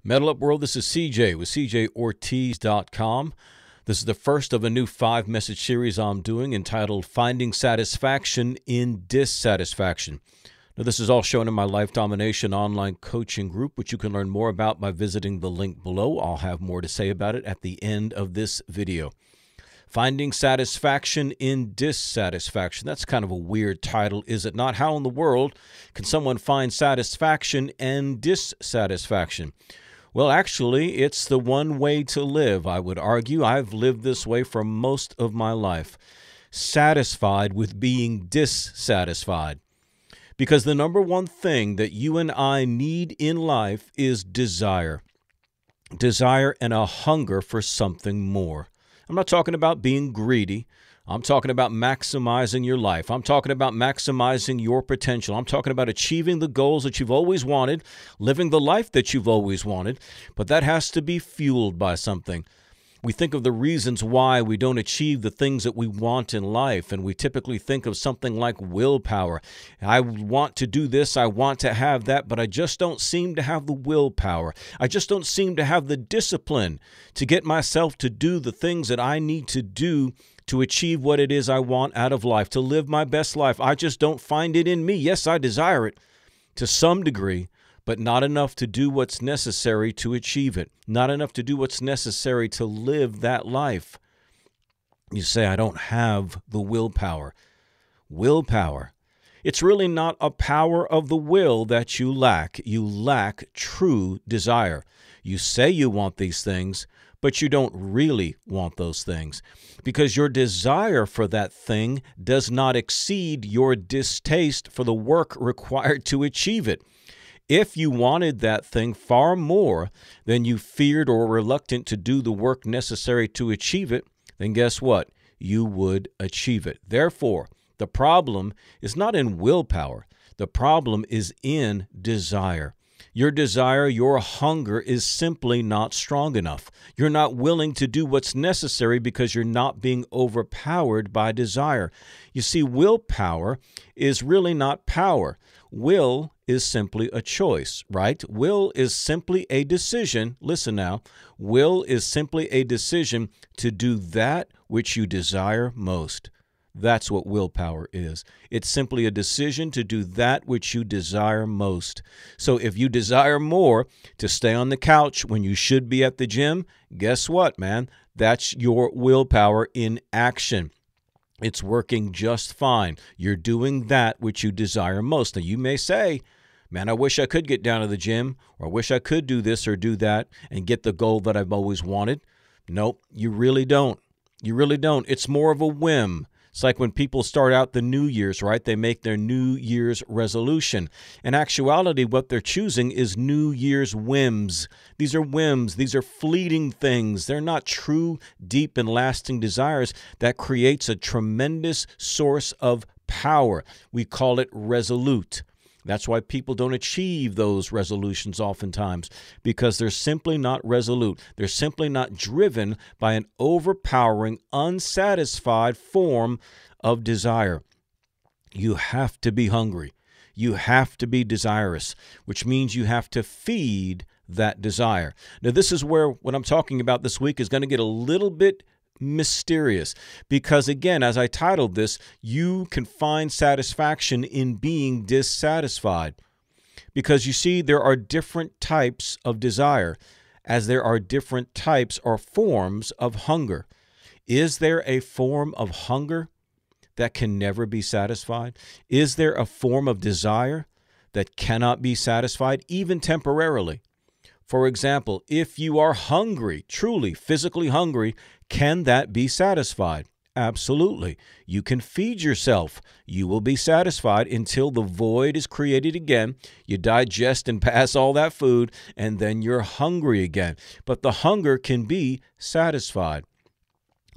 Metal Up World, this is CJ with CJOrtiz.com. This is the first of a new 5-message series I'm doing entitled Finding Satisfaction in Dissatisfaction. Now, this is all shown in my Life Domination online coaching group, which you can learn more about by visiting the link below. I'll have more to say about it at the end of this video. Finding Satisfaction in Dissatisfaction. That's kind of a weird title, is it not? How in the world can someone find satisfaction and dissatisfaction? Well, actually, it's the one way to live, I would argue. I've lived this way for most of my life, satisfied with being dissatisfied. Because the number one thing that you and I need in life is desire. Desire and a hunger for something more. I'm not talking about being greedy. I'm talking about maximizing your life. I'm talking about maximizing your potential. I'm talking about achieving the goals that you've always wanted, living the life that you've always wanted, but that has to be fueled by something. We think of the reasons why we don't achieve the things that we want in life, and we typically think of something like willpower. I want to do this, I want to have that, but I just don't seem to have the willpower. I just don't seem to have the discipline to get myself to do the things that I need to do to achieve what it is I want out of life, to live my best life. I just don't find it in me. Yes, I desire it to some degree, but not enough to do what's necessary to achieve it. Not enough to do what's necessary to live that life. You say, I don't have the willpower. Willpower. It's really not a power of the will that you lack. You lack true desire. You say you want these things, but you don't really want those things because your desire for that thing does not exceed your distaste for the work required to achieve it. If you wanted that thing far more than you feared or were reluctant to do the work necessary to achieve it, then guess what? You would achieve it. Therefore, the problem is not in willpower. The problem is in desire. Your desire, your hunger is simply not strong enough. You're not willing to do what's necessary because you're not being overpowered by desire. You see, willpower is really not power. Will is simply a choice, right? Will is simply a decision. Listen now. Will is simply a decision to do that which you desire most. That's what willpower is. It's simply a decision to do that which you desire most. So if you desire more to stay on the couch when you should be at the gym, guess what, man? That's your willpower in action. It's working just fine. You're doing that which you desire most. Now, you may say, man, I wish I could get down to the gym, or I wish I could do this or do that and get the goal that I've always wanted. Nope, you really don't. You really don't. It's more of a whim. It's like when people start out the New Year's, right? They make their New Year's resolution. In actuality, what they're choosing is New Year's whims. These are whims. These are fleeting things. They're not true, deep, and lasting desires that creates a tremendous source of power. We call it resolute. That's why people don't achieve those resolutions oftentimes, because they're simply not resolute. They're simply not driven by an overpowering, unsatisfied form of desire. You have to be hungry. You have to be desirous, which means you have to feed that desire. Now, this is where what I'm talking about this week is going to get a little bit mysterious, because again, as I titled this, you can find satisfaction in being dissatisfied. Because you see, there are different types of desire, as there are different types or forms of hunger. Is there a form of hunger that can never be satisfied? Is there a form of desire that cannot be satisfied, even temporarily? For example, if you are hungry, truly physically hungry, can that be satisfied? Absolutely. You can feed yourself. You will be satisfied until the void is created again. You digest and pass all that food, and then you're hungry again. But the hunger can be satisfied.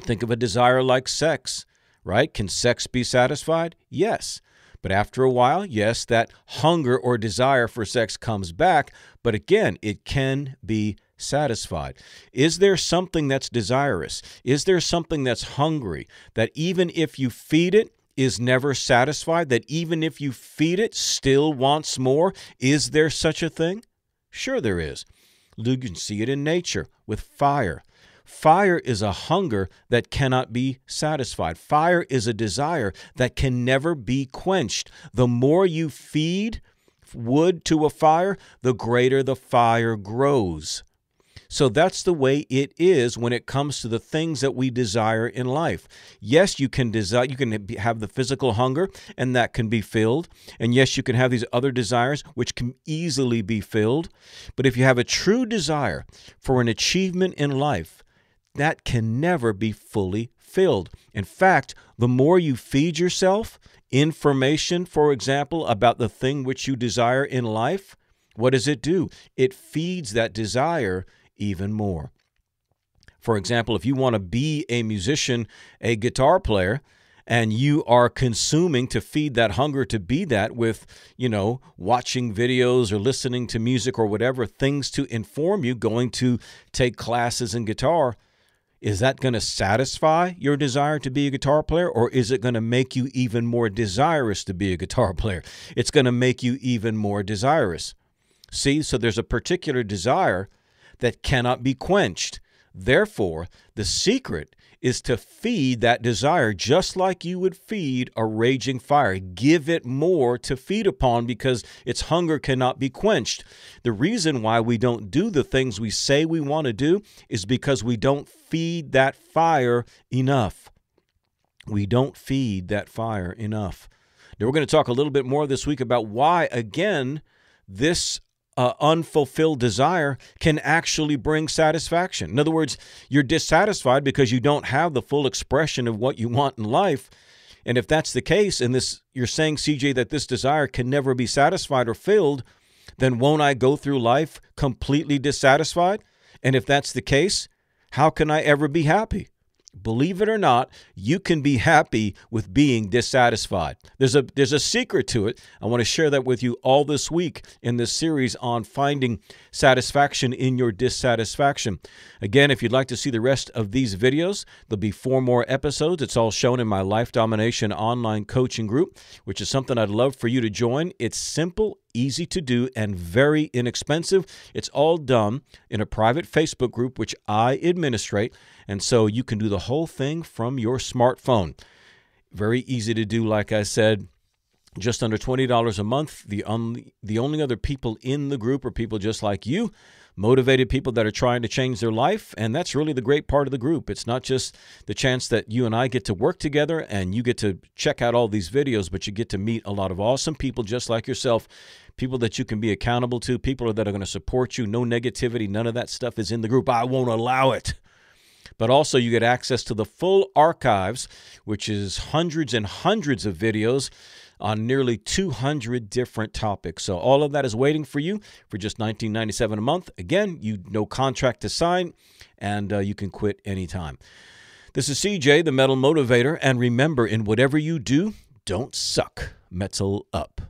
Think of a desire like sex, right? Can sex be satisfied? Yes. But after a while, yes, that hunger or desire for sex comes back, but again, it can be satisfied. Is there something that's desirous? Is there something that's hungry that even if you feed it, is never satisfied, that even if you feed it, still wants more? Is there such a thing? Sure there is. You can see it in nature with fire. Fire is a hunger that cannot be satisfied. Fire is a desire that can never be quenched. The more you feed wood to a fire, the greater the fire grows. So that's the way it is when it comes to the things that we desire in life. Yes, you can have the physical hunger, and that can be filled. And yes, you can have these other desires, which can easily be filled. But if you have a true desire for an achievement in life, that can never be fully filled. In fact, the more you feed yourself information, for example, about the thing which you desire in life, what does it do? It feeds that desire even more. For example, if you want to be a musician, a guitar player, and you are consuming to feed that hunger to be that with, watching videos or listening to music or whatever, things to inform you, going to take classes in guitar, is that going to satisfy your desire to be a guitar player, or is it going to make you even more desirous to be a guitar player? It's going to make you even more desirous. See, so there's a particular desire that cannot be quenched. Therefore, the secret is to feed that desire just like you would feed a raging fire. Give it more to feed upon because its hunger cannot be quenched. The reason why we don't do the things we say we want to do is because we don't feed that fire enough. We don't feed that fire enough. Now, we're going to talk a little bit more this week about why, again, this unfulfilled desire can actually bring satisfaction. In other words, you're dissatisfied because you don't have the full expression of what you want in life. And if that's the case, and you're saying, CJ, that this desire can never be satisfied or filled, then won't I go through life completely dissatisfied? And if that's the case, how can I ever be happy? Believe it or not, you can be happy with being dissatisfied. There's a secret to it. I want to share that with you all this week in this series on finding satisfaction in your dissatisfaction. Again, if you'd like to see the rest of these videos, there'll be 4 more episodes. It's all shown in my Life Domination online coaching group, which is something I'd love for you to join. It's simple, easy to do, and very inexpensive. It's all done in a private Facebook group, which I administrate. And so you can do the whole thing from your smartphone. Very easy to do, like I said, just under $20 a month. The only other people in the group are people just like you, motivated people that are trying to change their life. And that's really the great part of the group. It's not just the chance that you and I get to work together and you get to check out all these videos, but you get to meet a lot of awesome people just like yourself, people that you can be accountable to, people that are going to support you. No negativity. None of that stuff is in the group. I won't allow it. But also you get access to the full archives, which is hundreds and hundreds of videos on nearly 200 different topics. So all of that is waiting for you for just $19.97 a month. Again, no contract to sign, and you can quit anytime. This is CJ, the Metal Motivator, and remember, in whatever you do, don't suck. Metal up.